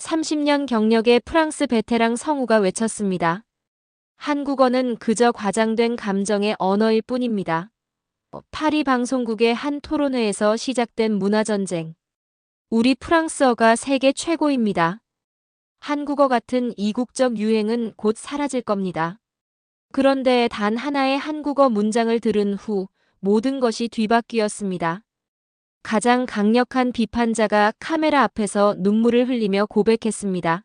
30년 경력의 프랑스 베테랑 성우가 외쳤습니다. 한국어는 그저 과장된 감정의 언어일 뿐입니다. 파리 방송국의 한 토론회에서 시작된 문화전쟁. 우리 프랑스어가 세계 최고입니다. 한국어 같은 이국적 유행은 곧 사라질 겁니다. 그런데 단 하나의 한국어 문장을 들은 후 모든 것이 뒤바뀌었습니다. 가장 강력한 비판자가 카메라 앞에서 눈물을 흘리며 고백했습니다.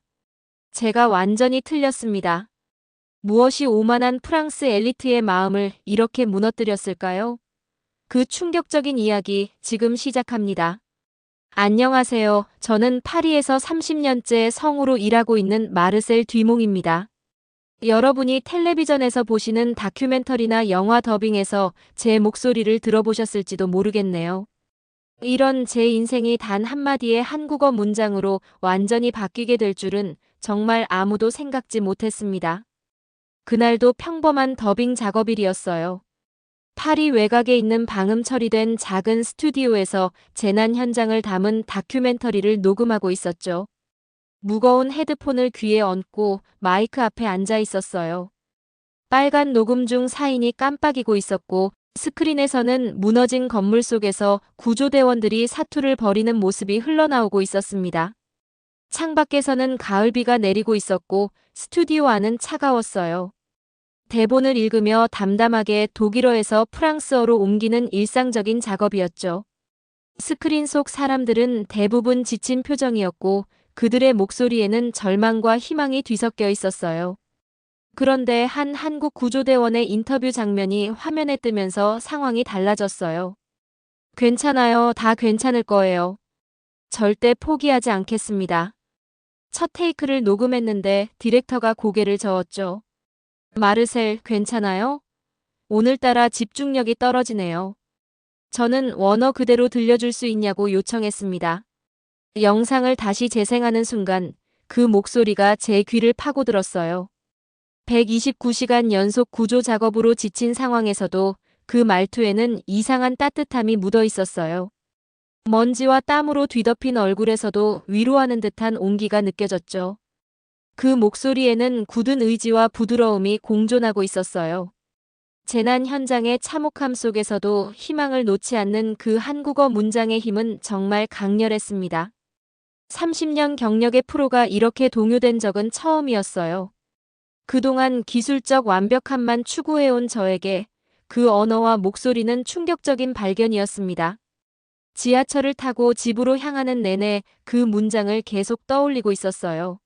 제가 완전히 틀렸습니다. 무엇이 오만한 프랑스 엘리트의 마음을 이렇게 무너뜨렸을까요? 그 충격적인 이야기 지금 시작합니다. 안녕하세요. 저는 파리에서 30년째 성우로 일하고 있는 마르셀 듀몽입니다. 여러분이 텔레비전에서 보시는 다큐멘터리나 영화 더빙에서 제 목소리를 들어보셨을지도 모르겠네요. 이런 제 인생이 단 한마디의 한국어 문장으로 완전히 바뀌게 될 줄은 정말 아무도 생각지 못했습니다. 그날도 평범한 더빙 작업일이었어요. 파리 외곽에 있는 방음 처리된 작은 스튜디오에서 재난 현장을 담은 다큐멘터리를 녹음하고 있었죠. 무거운 헤드폰을 귀에 얹고 마이크 앞에 앉아 있었어요. 빨간 녹음 중 사인이 깜빡이고 있었고 스크린에서는 무너진 건물 속에서 구조대원들이 사투를 벌이는 모습이 흘러나오고 있었습니다. 창밖에서는 가을비가 내리고 있었고 스튜디오 안은 차가웠어요. 대본을 읽으며 담담하게 독일어에서 프랑스어로 옮기는 일상적인 작업이었죠. 스크린 속 사람들은 대부분 지친 표정이었고 그들의 목소리에는 절망과 희망이 뒤섞여 있었어요. 그런데 한 한국 구조대원의 인터뷰 장면이 화면에 뜨면서 상황이 달라졌어요. 괜찮아요. 다 괜찮을 거예요. 절대 포기하지 않겠습니다. 첫 테이크를 녹음했는데 디렉터가 고개를 저었죠. 마르셀, 괜찮아요? 오늘따라 집중력이 떨어지네요. 저는 원어 그대로 들려줄 수 있냐고 요청했습니다. 영상을 다시 재생하는 순간 그 목소리가 제 귀를 파고들었어요. 129시간 연속 구조 작업으로 지친 상황에서도 그 말투에는 이상한 따뜻함이 묻어 있었어요. 먼지와 땀으로 뒤덮인 얼굴에서도 위로하는 듯한 온기가 느껴졌죠. 그 목소리에는 굳은 의지와 부드러움이 공존하고 있었어요. 재난 현장의 참혹함 속에서도 희망을 놓지 않는 그 한국어 문장의 힘은 정말 강렬했습니다. 30년 경력의 프로가 이렇게 동요된 적은 처음이었어요. 그동안 기술적 완벽함만 추구해온 저에게 그 언어와 목소리는 충격적인 발견이었습니다. 지하철을 타고 집으로 향하는 내내 그 문장을 계속 떠올리고 있었어요.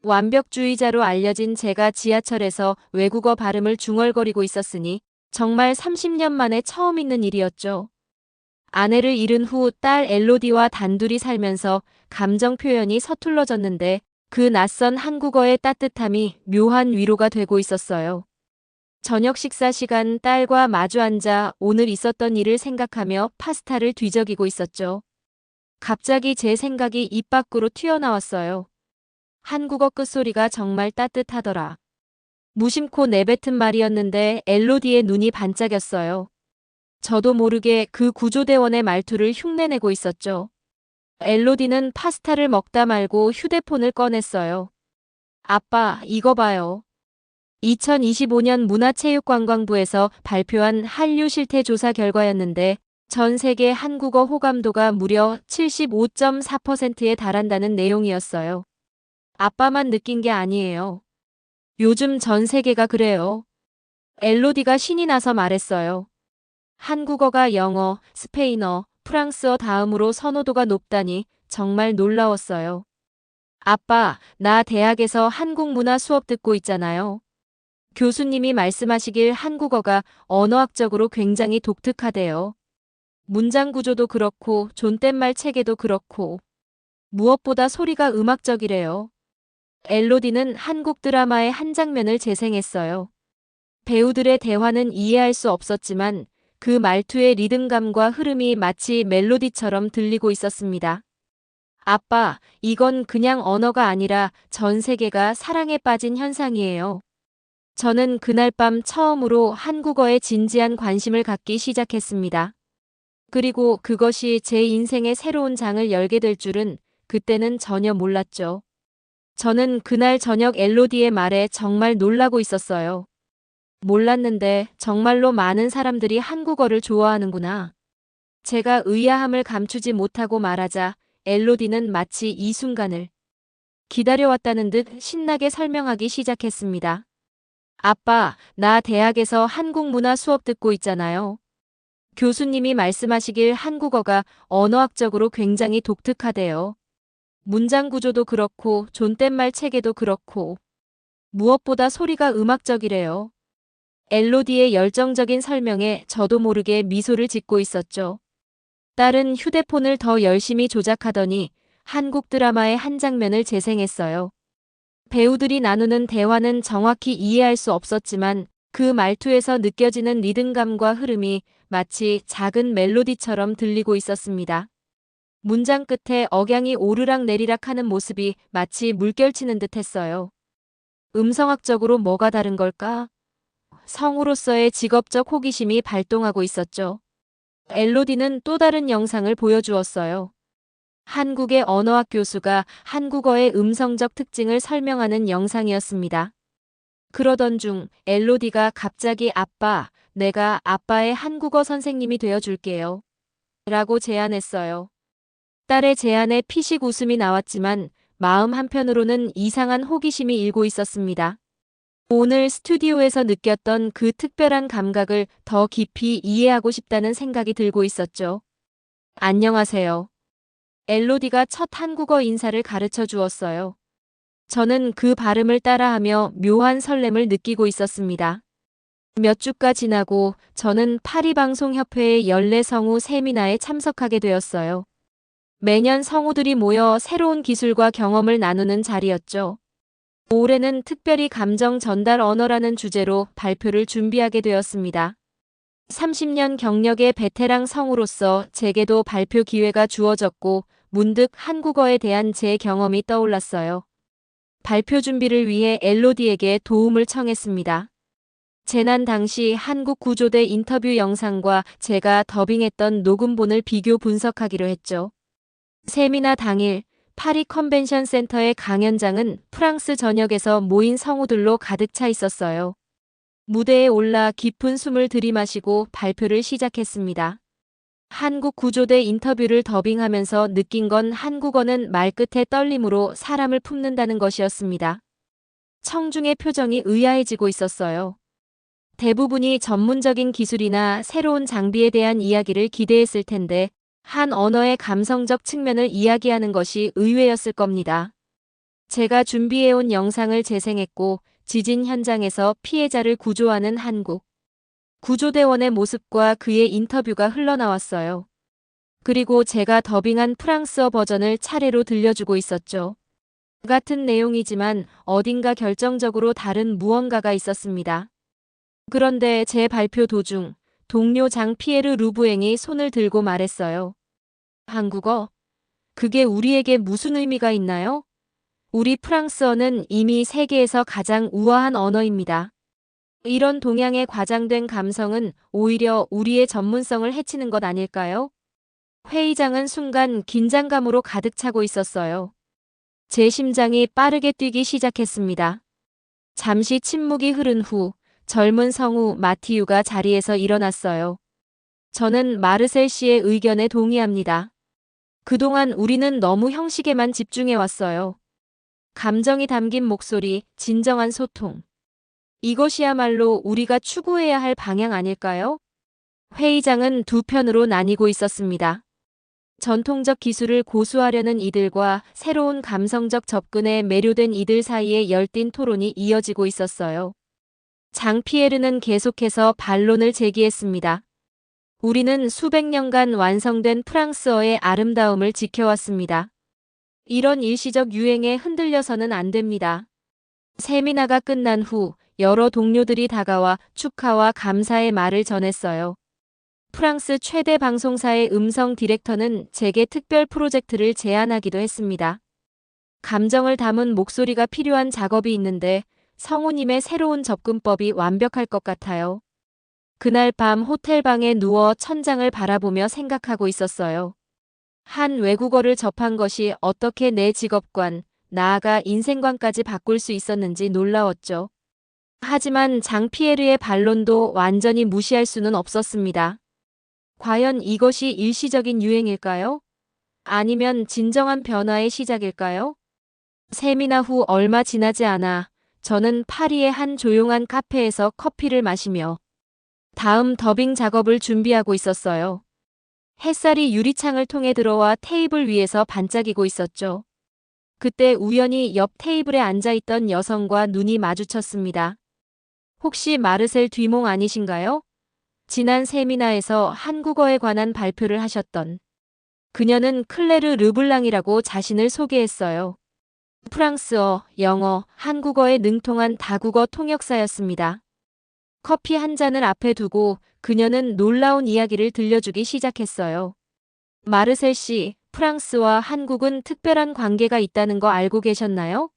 완벽주의자로 알려진 제가 지하철에서 외국어 발음을 중얼거리고 있었으니 정말 30년 만에 처음 있는 일이었죠. 아내를 잃은 후 딸 엘로디와 단둘이 살면서 감정 표현이 서툴러졌는데 그 낯선 한국어의 따뜻함이 묘한 위로가 되고 있었어요. 저녁 식사 시간 딸과 마주 앉아 오늘 있었던 일을 생각하며 파스타를 뒤적이고 있었죠. 갑자기 제 생각이 입 밖으로 튀어나왔어요. 한국어 끝소리가 정말 따뜻하더라. 무심코 내뱉은 말이었는데 엘로디의 눈이 반짝였어요. 저도 모르게 그 구조대원의 말투를 흉내내고 있었죠. 엘로디는 파스타를 먹다 말고 휴대폰을 꺼냈어요. 아빠, 이거 봐요. 2025년 문화체육관광부에서 발표한 한류 실태 조사 결과였는데 전 세계 한국어 호감도가 무려 75.4%에 달한다는 내용이었어요. 아빠만 느낀 게 아니에요. 요즘 전 세계가 그래요. 엘로디가 신이 나서 말했어요. 한국어가 영어, 스페인어, 프랑스어 다음으로 선호도가 높다니 정말 놀라웠어요. 아빠, 나 대학에서 한국 문화 수업 듣고 있잖아요. 교수님이 말씀하시길 한국어가 언어학적으로 굉장히 독특하대요. 문장 구조도 그렇고 존댓말 체계도 그렇고 무엇보다 소리가 음악적이래요. 엘로디는 한국 드라마의 한 장면을 재생했어요. 배우들의 대화는 이해할 수 없었지만 그 말투의 리듬감과 흐름이 마치 멜로디처럼 들리고 있었습니다. 아빠, 이건 그냥 언어가 아니라 전 세계가 사랑에 빠진 현상이에요. 저는 그날 밤 처음으로 한국어에 진지한 관심을 갖기 시작했습니다. 그리고 그것이 제 인생의 새로운 장을 열게 될 줄은 그때는 전혀 몰랐죠. 저는 그날 저녁 엘로디의 말에 정말 놀라고 있었어요. 몰랐는데 정말로 많은 사람들이 한국어를 좋아하는구나. 제가 의아함을 감추지 못하고 말하자 엘로디는 마치 이 순간을 기다려왔다는 듯 신나게 설명하기 시작했습니다. 아빠, 나 대학에서 한국 문화 수업 듣고 있잖아요. 교수님이 말씀하시길 한국어가 언어학적으로 굉장히 독특하대요. 문장 구조도 그렇고 존댓말 체계도 그렇고 무엇보다 소리가 음악적이래요. 엘로디의 열정적인 설명에 저도 모르게 미소를 짓고 있었죠. 딸은 휴대폰을 더 열심히 조작하더니 한국 드라마의 한 장면을 재생했어요. 배우들이 나누는 대화는 정확히 이해할 수 없었지만 그 말투에서 느껴지는 리듬감과 흐름이 마치 작은 멜로디처럼 들리고 있었습니다. 문장 끝에 억양이 오르락 내리락 하는 모습이 마치 물결치는 듯 했어요. 음성학적으로 뭐가 다른 걸까? 성우로서의 직업적 호기심이 발동하고 있었죠. 엘로디는 또 다른 영상을 보여주었어요. 한국의 언어학 교수가 한국어의 음성적 특징을 설명하는 영상이었습니다. 그러던 중 엘로디가 갑자기 아빠, 내가 아빠의 한국어 선생님이 되어줄게요. 라고 제안했어요. 딸의 제안에 피식 웃음이 나왔지만 마음 한편으로는 이상한 호기심이 일고 있었습니다. 오늘 스튜디오에서 느꼈던 그 특별한 감각을 더 깊이 이해하고 싶다는 생각이 들고 있었죠. 안녕하세요. 엘로디가 첫 한국어 인사를 가르쳐 주었어요. 저는 그 발음을 따라하며 묘한 설렘을 느끼고 있었습니다. 몇 주가 지나고 저는 파리방송협회의 연례 성우 세미나에 참석하게 되었어요. 매년 성우들이 모여 새로운 기술과 경험을 나누는 자리였죠. 올해는 특별히 감정 전달 언어라는 주제로 발표를 준비하게 되었습니다. 30년 경력의 베테랑 성우로서 제게도 발표 기회가 주어졌고 문득 한국어에 대한 제 경험이 떠올랐어요. 발표 준비를 위해 엘로디에게 도움을 청했습니다. 재난 당시 한국 구조대 인터뷰 영상과 제가 더빙했던 녹음본을 비교 분석하기로 했죠. 세미나 당일 파리 컨벤션 센터의 강연장은 프랑스 전역에서 모인 성우들로 가득 차 있었어요. 무대에 올라 깊은 숨을 들이마시고 발표를 시작했습니다. 한국 구조대 인터뷰를 더빙하면서 느낀 건 한국어는 말끝의 떨림으로 사람을 품는다는 것이었습니다. 청중의 표정이 의아해지고 있었어요. 대부분이 전문적인 기술이나 새로운 장비에 대한 이야기를 기대했을 텐데 한 언어의 감성적 측면을 이야기하는 것이 의외였을 겁니다. 제가 준비해온 영상을 재생했고 지진 현장에서 피해자를 구조하는 한국 구조대원의 모습과 그의 인터뷰가 흘러나왔어요. 그리고 제가 더빙한 프랑스어 버전을 차례로 들려주고 있었죠. 같은 내용이지만 어딘가 결정적으로 다른 무언가가 있었습니다. 그런데 제 발표 도중 동료 장 피에르 루브앵이 손을 들고 말했어요. 한국어? 그게 우리에게 무슨 의미가 있나요? 우리 프랑스어는 이미 세계에서 가장 우아한 언어입니다. 이런 동양의 과장된 감성은 오히려 우리의 전문성을 해치는 것 아닐까요? 회의장은 순간 긴장감으로 가득 차고 있었어요. 제 심장이 빠르게 뛰기 시작했습니다. 잠시 침묵이 흐른 후 젊은 성우 마티유가 자리에서 일어났어요. 저는 마르셀 씨의 의견에 동의합니다. 그동안 우리는 너무 형식에만 집중해왔어요. 감정이 담긴 목소리, 진정한 소통. 이것이야말로 우리가 추구해야 할 방향 아닐까요? 회의장은 두 편으로 나뉘고 있었습니다. 전통적 기술을 고수하려는 이들과 새로운 감성적 접근에 매료된 이들 사이에 열띤 토론이 이어지고 있었어요. 장 피에르는 계속해서 반론을 제기했습니다. 우리는 수백 년간 완성된 프랑스어의 아름다움을 지켜왔습니다. 이런 일시적 유행에 흔들려서는 안 됩니다. 세미나가 끝난 후 여러 동료들이 다가와 축하와 감사의 말을 전했어요. 프랑스 최대 방송사의 음성 디렉터는 제게 특별 프로젝트를 제안하기도 했습니다. 감정을 담은 목소리가 필요한 작업이 있는데 성우님의 새로운 접근법이 완벽할 것 같아요. 그날 밤 호텔방에 누워 천장을 바라보며 생각하고 있었어요. 한 외국어를 접한 것이 어떻게 내 직업관, 나아가 인생관까지 바꿀 수 있었는지 놀라웠죠. 하지만 장피에르의 반론도 완전히 무시할 수는 없었습니다. 과연 이것이 일시적인 유행일까요? 아니면 진정한 변화의 시작일까요? 세미나 후 얼마 지나지 않아 저는 파리의 한 조용한 카페에서 커피를 마시며 다음 더빙 작업을 준비하고 있었어요. 햇살이 유리창을 통해 들어와 테이블 위에서 반짝이고 있었죠. 그때 우연히 옆 테이블에 앉아있던 여성과 눈이 마주쳤습니다. 혹시 마르셀 뒤몽 아니신가요? 지난 세미나에서 한국어에 관한 발표를 하셨던. 그녀는 클레르 르블랑이라고 자신을 소개했어요. 프랑스어, 영어, 한국어에 능통한 다국어 통역사였습니다. 커피 한 잔을 앞에 두고 그녀는 놀라운 이야기를 들려주기 시작했어요. 마르셀 씨, 프랑스와 한국은 특별한 관계가 있다는 거 알고 계셨나요?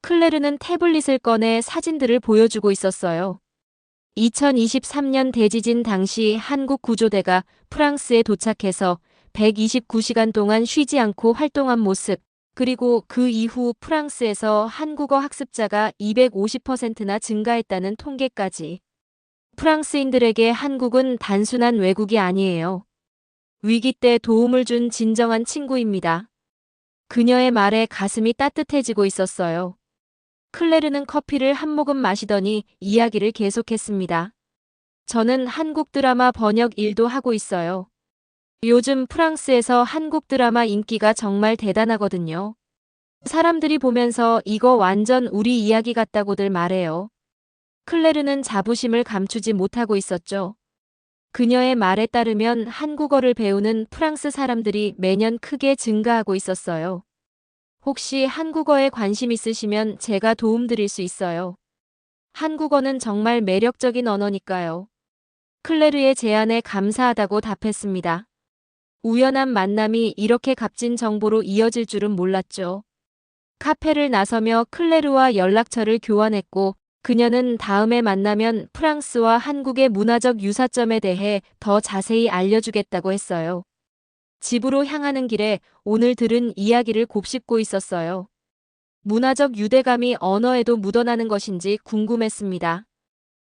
클레르는 태블릿을 꺼내 사진들을 보여주고 있었어요. 2023년 대지진 당시 한국 구조대가 프랑스에 도착해서 129시간 동안 쉬지 않고 활동한 모습, 그리고 그 이후 프랑스에서 한국어 학습자가 250%나 증가했다는 통계까지. 프랑스인들에게 한국은 단순한 외국이 아니에요. 위기 때 도움을 준 진정한 친구입니다. 그녀의 말에 가슴이 따뜻해지고 있었어요. 클레르는 커피를 한 모금 마시더니 이야기를 계속했습니다. 저는 한국 드라마 번역 일도 하고 있어요. 요즘 프랑스에서 한국 드라마 인기가 정말 대단하거든요. 사람들이 보면서 이거 완전 우리 이야기 같다고들 말해요. 클레르는 자부심을 감추지 못하고 있었죠. 그녀의 말에 따르면 한국어를 배우는 프랑스 사람들이 매년 크게 증가하고 있었어요. 혹시 한국어에 관심 있으시면 제가 도움드릴 수 있어요. 한국어는 정말 매력적인 언어니까요. 클레르의 제안에 감사하다고 답했습니다. 우연한 만남이 이렇게 값진 정보로 이어질 줄은 몰랐죠. 카페를 나서며 클레르와 연락처를 교환했고 그녀는 다음에 만나면 프랑스와 한국의 문화적 유사점에 대해 더 자세히 알려주겠다고 했어요. 집으로 향하는 길에 오늘 들은 이야기를 곱씹고 있었어요. 문화적 유대감이 언어에도 묻어나는 것인지 궁금했습니다.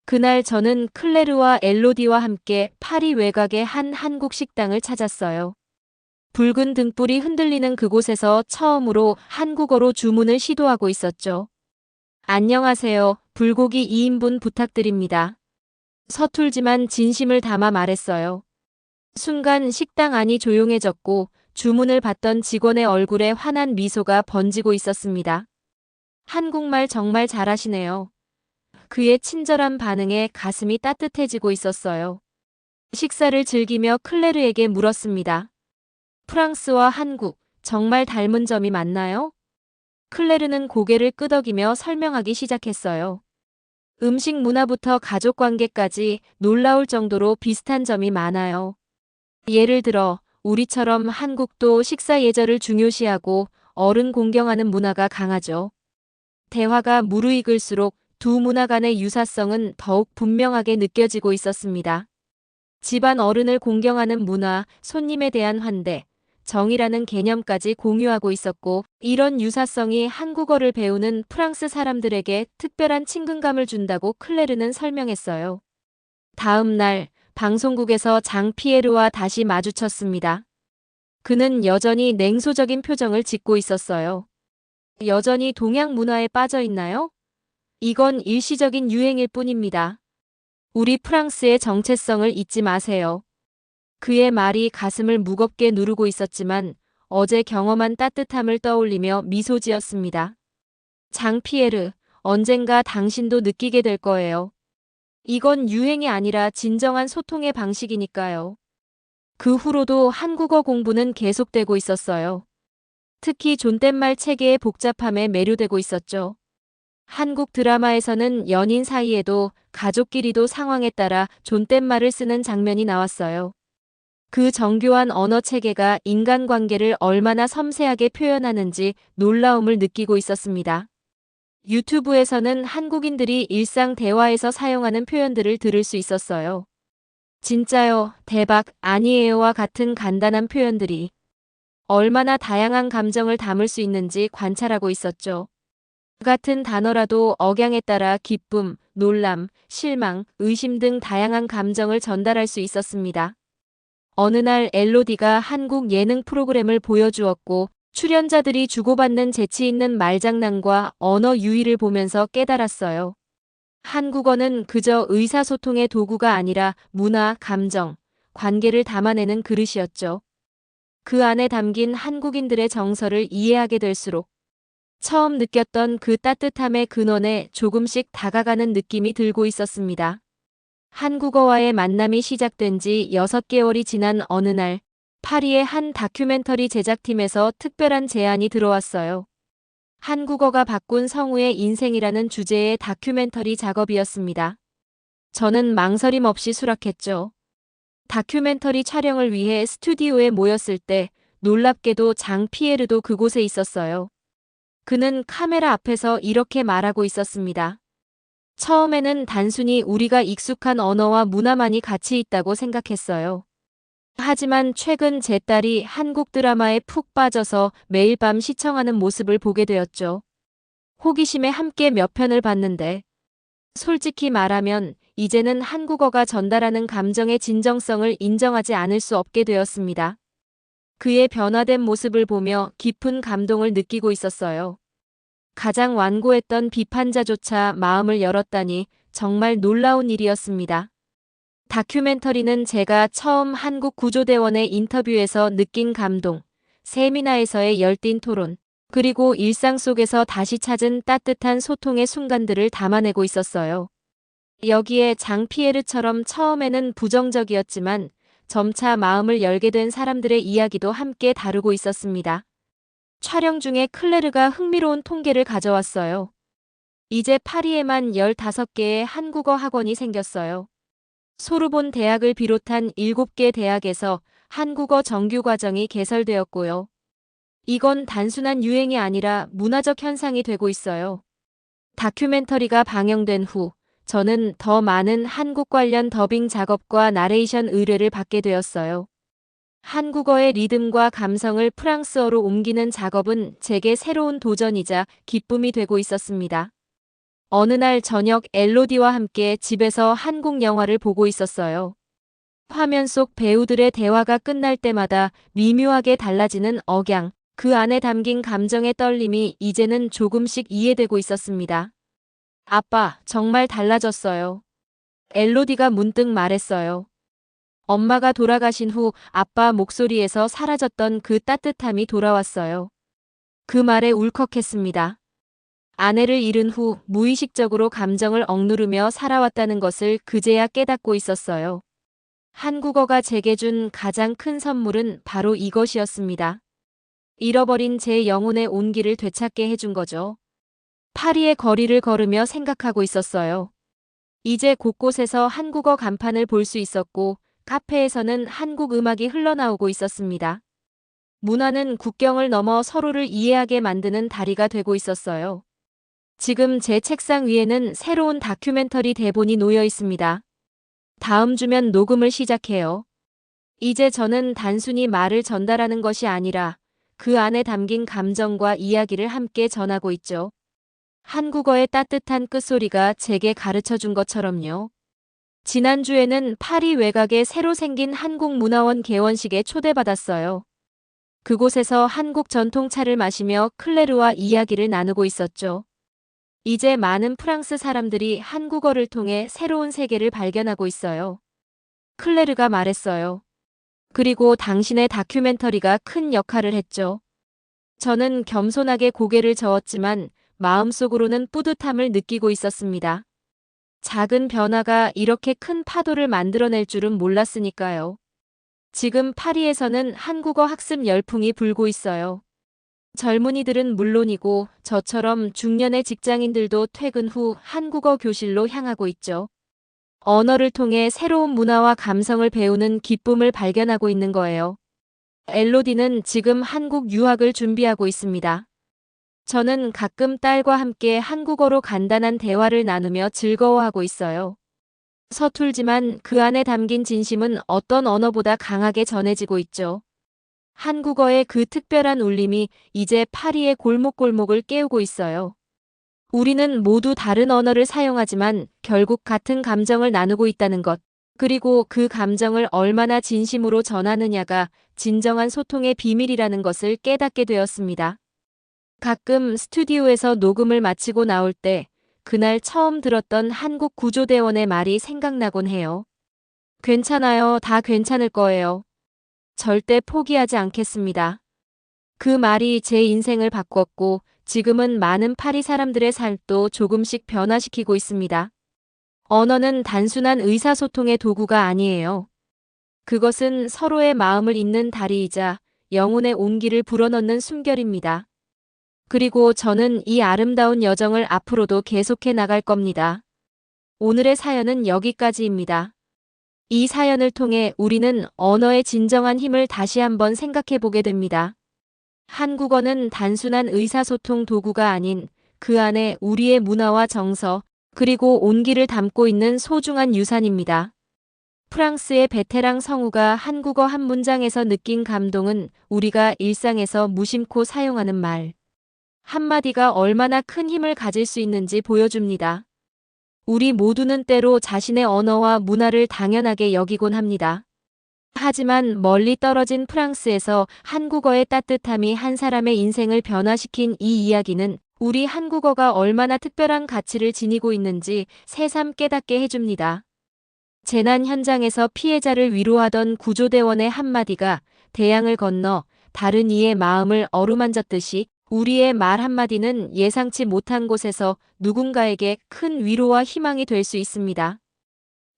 그날 저는 클레르와 엘로디와 함께 파리 외곽의 한 한국 식당을 찾았어요. 붉은 등불이 흔들리는 그곳에서 처음으로 한국어로 주문을 시도하고 있었죠. 안녕하세요. 불고기 2인분 부탁드립니다. 서툴지만 진심을 담아 말했어요. 순간 식당 안이 조용해졌고 주문을 받던 직원의 얼굴에 환한 미소가 번지고 있었습니다. 한국말 정말 잘하시네요. 그의 친절한 반응에 가슴이 따뜻해지고 있었어요. 식사를 즐기며 클레르에게 물었습니다. 프랑스와 한국, 정말 닮은 점이 많나요? 클레르는 고개를 끄덕이며 설명하기 시작했어요. 음식 문화부터 가족 관계까지 놀라울 정도로 비슷한 점이 많아요. 예를 들어, 우리처럼 한국도 식사 예절을 중요시하고 어른 공경하는 문화가 강하죠. 대화가 무르익을수록 두 문화 간의 유사성은 더욱 분명하게 느껴지고 있었습니다. 집안 어른을 공경하는 문화, 손님에 대한 환대, 정이라는 개념까지 공유하고 있었고 이런 유사성이 한국어를 배우는 프랑스 사람들에게 특별한 친근감을 준다고 클레르는 설명했어요. 다음 날 방송국에서 장 피에르와 다시 마주쳤습니다. 그는 여전히 냉소적인 표정을 짓고 있었어요. 여전히 동양 문화에 빠져 있나요? 이건 일시적인 유행일 뿐입니다. 우리 프랑스의 정체성을 잊지 마세요. 그의 말이 가슴을 무겁게 누르고 있었지만 어제 경험한 따뜻함을 떠올리며 미소 지었습니다. 장 피에르, 언젠가 당신도 느끼게 될 거예요. 이건 유행이 아니라 진정한 소통의 방식이니까요. 그 후로도 한국어 공부는 계속되고 있었어요. 특히 존댓말 체계의 복잡함에 매료되고 있었죠. 한국 드라마에서는 연인 사이에도 가족끼리도 상황에 따라 존댓말을 쓰는 장면이 나왔어요. 그 정교한 언어 체계가 인간관계를 얼마나 섬세하게 표현하는지 놀라움을 느끼고 있었습니다. 유튜브에서는 한국인들이 일상 대화에서 사용하는 표현들을 들을 수 있었어요. 진짜요, 대박, 아니에요와 같은 간단한 표현들이 얼마나 다양한 감정을 담을 수 있는지 관찰하고 있었죠. 같은 단어라도 억양에 따라 기쁨, 놀람, 실망, 의심 등 다양한 감정을 전달할 수 있었습니다. 어느 날 엘로디가 한국 예능 프로그램을 보여주었고 출연자들이 주고받는 재치 있는 말장난과 언어 유희를 보면서 깨달았어요. 한국어는 그저 의사소통의 도구가 아니라 문화, 감정, 관계를 담아내는 그릇이었죠. 그 안에 담긴 한국인들의 정서를 이해하게 될수록 처음 느꼈던 그 따뜻함의 근원에 조금씩 다가가는 느낌이 들고 있었습니다. 한국어와의 만남이 시작된 지 6개월이 지난 어느 날, 파리의 한 다큐멘터리 제작팀에서 특별한 제안이 들어왔어요. 한국어가 바꾼 성우의 인생이라는 주제의 다큐멘터리 작업이었습니다. 저는 망설임 없이 수락했죠. 다큐멘터리 촬영을 위해 스튜디오에 모였을 때 놀랍게도 장 피에르도 그곳에 있었어요. 그는 카메라 앞에서 이렇게 말하고 있었습니다. 처음에는 단순히 우리가 익숙한 언어와 문화만이 같이 있다고 생각했어요. 하지만 최근 제 딸이 한국 드라마에 푹 빠져서 매일 밤 시청하는 모습을 보게 되었죠. 호기심에 함께 몇 편을 봤는데 솔직히 말하면 이제는 한국어가 전달하는 감정의 진정성을 인정하지 않을 수 없게 되었습니다. 그의 변화된 모습을 보며 깊은 감동을 느끼고 있었어요. 가장 완고했던 비판자조차 마음을 열었다니 정말 놀라운 일이었습니다. 다큐멘터리는 제가 처음 한국 구조대원의 인터뷰에서 느낀 감동, 세미나에서의 열띤 토론, 그리고 일상 속에서 다시 찾은 따뜻한 소통의 순간들을 담아내고 있었어요. 여기에 장 피에르처럼 처음에는 부정적이었지만 점차 마음을 열게 된 사람들의 이야기도 함께 다루고 있었습니다. 촬영 중에 클레르가 흥미로운 통계를 가져왔어요. 이제 파리에만 15개의 한국어 학원이 생겼어요. 소르본 대학을 비롯한 7개 대학에서 한국어 정규 과정이 개설되었고요. 이건 단순한 유행이 아니라 문화적 현상이 되고 있어요. 다큐멘터리가 방영된 후 저는 더 많은 한국 관련 더빙 작업과 나레이션 의뢰를 받게 되었어요. 한국어의 리듬과 감성을 프랑스어로 옮기는 작업은 제게 새로운 도전이자 기쁨이 되고 있었습니다. 어느 날 저녁 엘로디와 함께 집에서 한국 영화를 보고 있었어요. 화면 속 배우들의 대화가 끝날 때마다 미묘하게 달라지는 억양, 그 안에 담긴 감정의 떨림이 이제는 조금씩 이해되고 있었습니다. 아빠, 정말 달라졌어요. 엘로디가 문득 말했어요. 엄마가 돌아가신 후 아빠 목소리에서 사라졌던 그 따뜻함이 돌아왔어요. 그 말에 울컥했습니다. 아내를 잃은 후 무의식적으로 감정을 억누르며 살아왔다는 것을 그제야 깨닫고 있었어요. 한국어가 제게 준 가장 큰 선물은 바로 이것이었습니다. 잃어버린 제 영혼의 온기를 되찾게 해준 거죠. 파리의 거리를 걸으며 생각하고 있었어요. 이제 곳곳에서 한국어 간판을 볼 수 있었고 카페에서는 한국 음악이 흘러나오고 있었습니다. 문화는 국경을 넘어 서로를 이해하게 만드는 다리가 되고 있었어요. 지금 제 책상 위에는 새로운 다큐멘터리 대본이 놓여 있습니다. 다음 주면 녹음을 시작해요. 이제 저는 단순히 말을 전달하는 것이 아니라 그 안에 담긴 감정과 이야기를 함께 전하고 있죠. 한국어의 따뜻한 끝소리가 제게 가르쳐 준 것처럼요. 지난주에는 파리 외곽에 새로 생긴 한국문화원 개원식에 초대받았어요. 그곳에서 한국 전통차를 마시며 클레르와 이야기를 나누고 있었죠. 이제 많은 프랑스 사람들이 한국어를 통해 새로운 세계를 발견하고 있어요. 클레르가 말했어요. 그리고 당신의 다큐멘터리가 큰 역할을 했죠. 저는 겸손하게 고개를 저었지만 마음속으로는 뿌듯함을 느끼고 있었습니다. 작은 변화가 이렇게 큰 파도를 만들어낼 줄은 몰랐으니까요. 지금 파리에서는 한국어 학습 열풍이 불고 있어요. 젊은이들은 물론이고 저처럼 중년의 직장인들도 퇴근 후 한국어 교실로 향하고 있죠. 언어를 통해 새로운 문화와 감성을 배우는 기쁨을 발견하고 있는 거예요. 엘로디는 지금 한국 유학을 준비하고 있습니다. 저는 가끔 딸과 함께 한국어로 간단한 대화를 나누며 즐거워하고 있어요. 서툴지만 그 안에 담긴 진심은 어떤 언어보다 강하게 전해지고 있죠. 한국어의 그 특별한 울림이 이제 파리의 골목골목을 깨우고 있어요. 우리는 모두 다른 언어를 사용하지만 결국 같은 감정을 나누고 있다는 것, 그리고 그 감정을 얼마나 진심으로 전하느냐가 진정한 소통의 비밀이라는 것을 깨닫게 되었습니다. 가끔 스튜디오에서 녹음을 마치고 나올 때 그날 처음 들었던 한국 구조대원의 말이 생각나곤 해요. 괜찮아요. 다 괜찮을 거예요. 절대 포기하지 않겠습니다. 그 말이 제 인생을 바꿨고 지금은 많은 파리 사람들의 삶도 조금씩 변화시키고 있습니다. 언어는 단순한 의사소통의 도구가 아니에요. 그것은 서로의 마음을 잇는 다리이자 영혼의 온기를 불어넣는 숨결입니다. 그리고 저는 이 아름다운 여정을 앞으로도 계속해 나갈 겁니다. 오늘의 사연은 여기까지입니다. 이 사연을 통해 우리는 언어의 진정한 힘을 다시 한번 생각해 보게 됩니다. 한국어는 단순한 의사소통 도구가 아닌 그 안에 우리의 문화와 정서, 그리고 온기를 담고 있는 소중한 유산입니다. 프랑스의 베테랑 성우가 한국어 한 문장에서 느낀 감동은 우리가 일상에서 무심코 사용하는 말 한마디가 얼마나 큰 힘을 가질 수 있는지 보여줍니다. 우리 모두는 때로 자신의 언어와 문화를 당연하게 여기곤 합니다. 하지만 멀리 떨어진 프랑스에서 한국어의 따뜻함이 한 사람의 인생을 변화시킨 이 이야기는 우리 한국어가 얼마나 특별한 가치를 지니고 있는지 새삼 깨닫게 해줍니다. 재난 현장에서 피해자를 위로하던 구조대원의 한마디가 대양을 건너 다른 이의 마음을 어루만졌듯이 우리의 말 한마디는 예상치 못한 곳에서 누군가에게 큰 위로와 희망이 될 수 있습니다.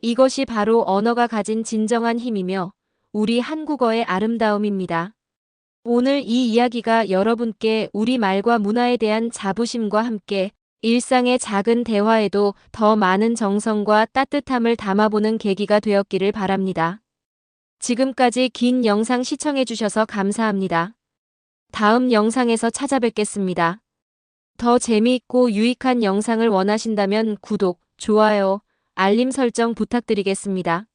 이것이 바로 언어가 가진 진정한 힘이며 우리 한국어의 아름다움입니다. 오늘 이 이야기가 여러분께 우리 말과 문화에 대한 자부심과 함께 일상의 작은 대화에도 더 많은 정성과 따뜻함을 담아보는 계기가 되었기를 바랍니다. 지금까지 긴 영상 시청해주셔서 감사합니다. 다음 영상에서 찾아뵙겠습니다. 더 재미있고 유익한 영상을 원하신다면 구독, 좋아요, 알림 설정 부탁드리겠습니다.